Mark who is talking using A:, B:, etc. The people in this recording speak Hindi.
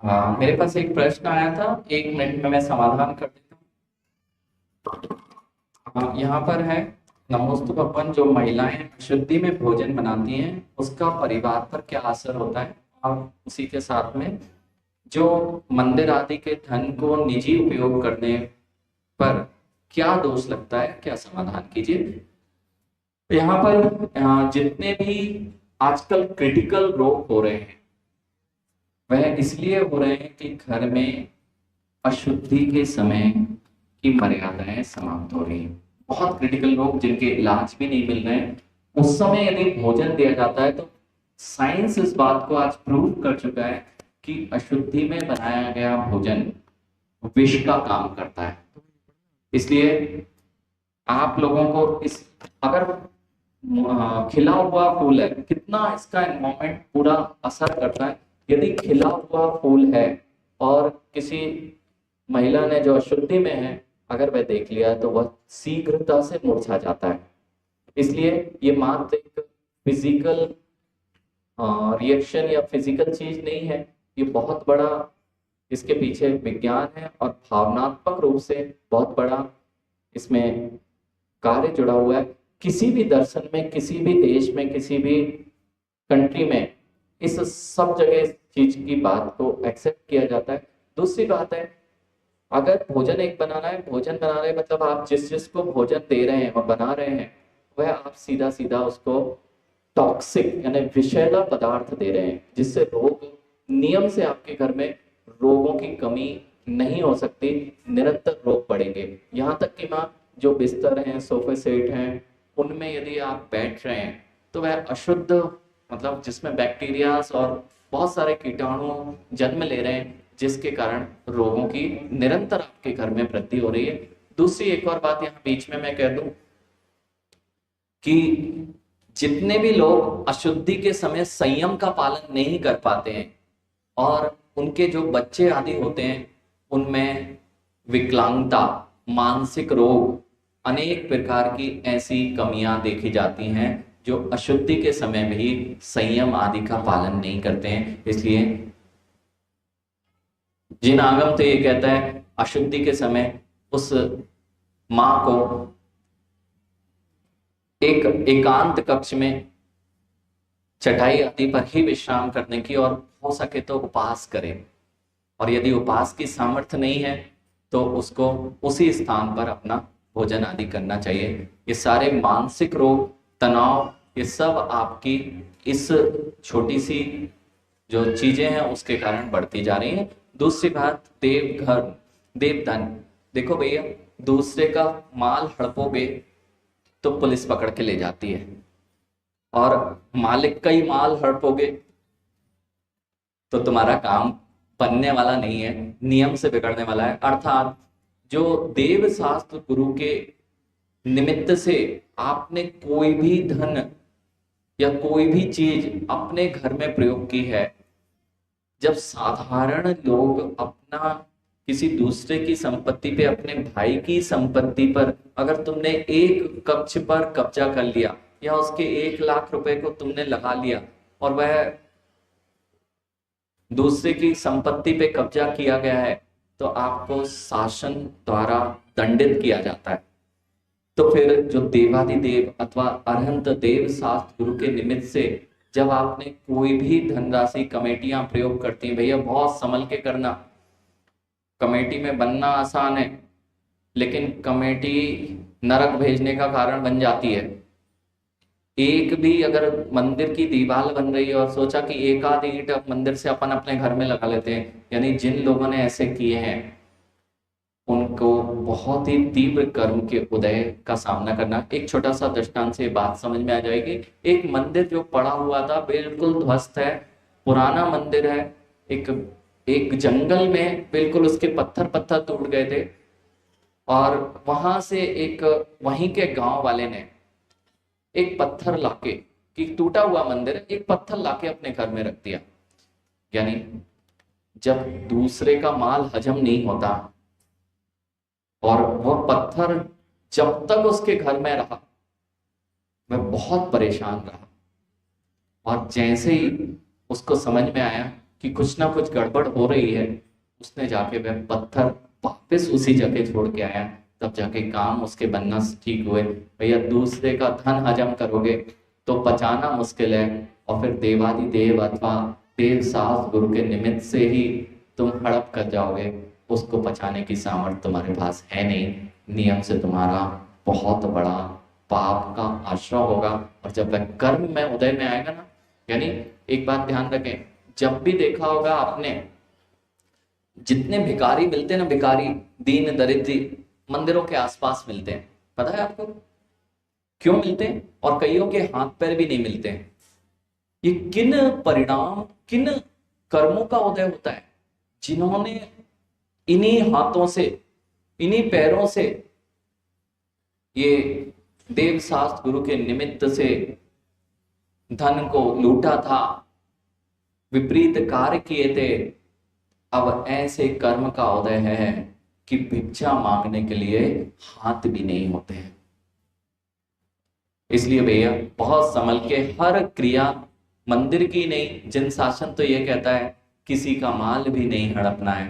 A: हाँ, मेरे पास एक प्रश्न आया था, 1 मिनट में मैं समाधान कर देता हूँ। हाँ, यहाँ पर है। नमोस्तु भगवान, जो महिलाएं अशुद्धि में भोजन बनाती हैं उसका परिवार पर क्या असर होता है, और उसी के साथ में जो मंदिर आदि के धन को निजी उपयोग करने पर क्या दोष लगता है, क्या समाधान कीजिए। यहाँ पर जितने भी आजकल क्रिटिकल रोग हो रहे हैं वह इसलिए हो रहे हैं कि घर में अशुद्धि के समय की मर्यादाएं समाप्त हो रही हैं। बहुत क्रिटिकल रोग जिनके इलाज भी नहीं मिल रहे हैं, उस समय यदि भोजन दिया जाता है तो साइंस इस बात को आज प्रूव कर चुका है कि अशुद्धि में बनाया गया भोजन विष का काम करता है। इसलिए आप लोगों को इस, अगर खिला हुआ फूल है, कितना इसका एनवायरमेंट पूरा असर करता है। यदि खिला हुआ फूल है और किसी महिला ने जो अशुद्धि में है अगर वह देख लिया तो वह शीघ्रता से मुरझा जाता है। इसलिए ये मात्र एक फिजिकल रिएक्शन या फिजिकल चीज नहीं है, ये बहुत बड़ा इसके पीछे विज्ञान है और भावनात्मक रूप से बहुत बड़ा इसमें कार्य जुड़ा हुआ है। किसी भी दर्शन में, किसी भी देश में, किसी भी कंट्री में इस सब जगह इस चीज की बात को एक्सेप्ट किया जाता है। दूसरी बात है, अगर भोजन एक बनाना है, भोजन बना रहे मतलब आप जिस जिसको भोजन दे रहे हैं और बना रहे हैं वह आप सीधा सीधा उसको टॉक्सिक यानी विषैला पदार्थ दे रहे हैं, जिससे रोग नियम से आपके घर में रोगों की कमी नहीं हो सकती, निरंतर रोग बढ़ेंगे। यहाँ तक कि माँ जो बिस्तर हैं, सोफे सेट हैं, उनमें यदि आप बैठ रहे हैं तो वह अशुद्ध मतलब जिसमें बैक्टीरियाज और बहुत सारे कीटाणु जन्म ले रहे हैं, जिसके कारण रोगों की निरंतर आपके घर में वृद्धि हो रही है। दूसरी एक और बात यहाँ बीच में मैं कह दूं कि जितने भी लोग अशुद्धि के समय संयम का पालन नहीं कर पाते हैं और उनके जो बच्चे आदि होते हैं उनमें विकलांगता, मानसिक रोग, अनेक प्रकार की ऐसी कमियां देखी जाती हैं जो अशुद्धि के समय भी संयम आदि का पालन नहीं करते हैं। इसलिए जिन आगम तो ये कहता है अशुद्धि के समय उस माँ को एक एकांत कक्ष में चटाई आदि पर ही विश्राम करने की और हो सके तो उपवास करें, और यदि उपवास की सामर्थ्य नहीं है तो उसको उसी स्थान पर अपना भोजन आदि करना चाहिए। ये सारे मानसिक रोग, तनाव, ये सब आपकी इस छोटी सी जो चीजें हैं उसके कारण बढ़ती जा रही हैं। दूसरी बात, देवघर देवधन, देखो भैया, दूसरे का माल हड़पोगे तो पुलिस पकड़ के ले जाती है, और मालिक का ही माल हड़पोगे तो तुम्हारा काम बनने वाला नहीं है, नियम से बिगड़ने वाला है। अर्थात जो देव शास्त्र गुरु के निमित्त से आपने कोई भी धन या कोई भी चीज अपने घर में प्रयोग की है, जब साधारण लोग अपना किसी दूसरे की संपत्ति पे, अपने भाई की संपत्ति पर अगर तुमने एक कक्ष पर कब्जा कर लिया या उसके 1 लाख रुपए को तुमने लगा लिया और वह दूसरे की संपत्ति पे कब्जा किया गया है तो आपको शासन द्वारा दंडित किया जाता है। तो फिर जो देवादिदेव अथवा अरहंत देव शास्त्र गुरु के निमित्त से जब आपने कोई भी धनराशि, कमेटियां प्रयोग करती हैं, भैया बहुत संभल के करना। कमेटी में बनना आसान है लेकिन कमेटी नरक भेजने का कारण बन जाती है। एक भी अगर मंदिर की दीवार बन रही है और सोचा कि एक आध ईंट मंदिर से अपन अपने घर में लगा लेते हैं, यानी जिन लोगों ने ऐसे किए हैं उनको बहुत ही तीव्र कर्म के उदय का सामना करना। एक छोटा सा दृष्टांत से बात समझ में आ जाएगी। एक मंदिर जो पड़ा हुआ था बिल्कुल ध्वस्त है, पुराना मंदिर है, एक एक जंगल में बिल्कुल उसके पत्थर पत्थर टूट गए थे, और वहां से एक वहीं के गांव वाले ने एक पत्थर लाके, कि टूटा हुआ मंदिर है, एक पत्थर लाके अपने घर में रख दिया। यानी जब दूसरे का माल हजम नहीं होता और वह पत्थर जब तक उसके घर में रहा वह बहुत परेशान रहा, और जैसे ही उसको समझ में आया कि कुछ ना कुछ गड़बड़ हो रही है, उसने जाके वह पत्थर वापस उसी जगह छोड़ के आया, तब जाके काम उसके बनना ठीक हुए। भैया दूसरे का धन हजम करोगे तो पचाना मुश्किल है, और फिर देवादिदेव अथवा देव साहस गुरु के निमित्त से ही तुम हड़प कर जाओगे, उसको पचाने की सामर्थ्य तुम्हारे पास है नहीं। नियम से तुम्हारा बहुत बड़ा पाप का आश्रय होगा। और जब वह कर्म में उदय में आएगा ना, यानी एक बात ध्यान रखें, जब भी देखा होगा आपने, जितने भिखारी मिलते हैं ना, भिखारी दीन दरिद्री मंदिरों के आसपास मिलते हैं, पता है आपको क्यों मिलते हैं? और कईयों के हाथ पैर भी नहीं मिलते हैं। ये किन परिणाम, किन कर्मों का उदय होता है? जिन्होंने इन्हीं हाथों से, इन्हीं पैरों से ये देव शास्त्र गुरु के निमित्त से धन को लूटा था, विपरीत कार्य किए थे, अब ऐसे कर्म का उदय है कि भिक्षा मांगने के लिए हाथ भी नहीं होते हैं। इसलिए भैया बहुत संभल के हर क्रिया, मंदिर की नहीं, जिन शासन तो ये कहता है किसी का माल भी नहीं हड़पना है,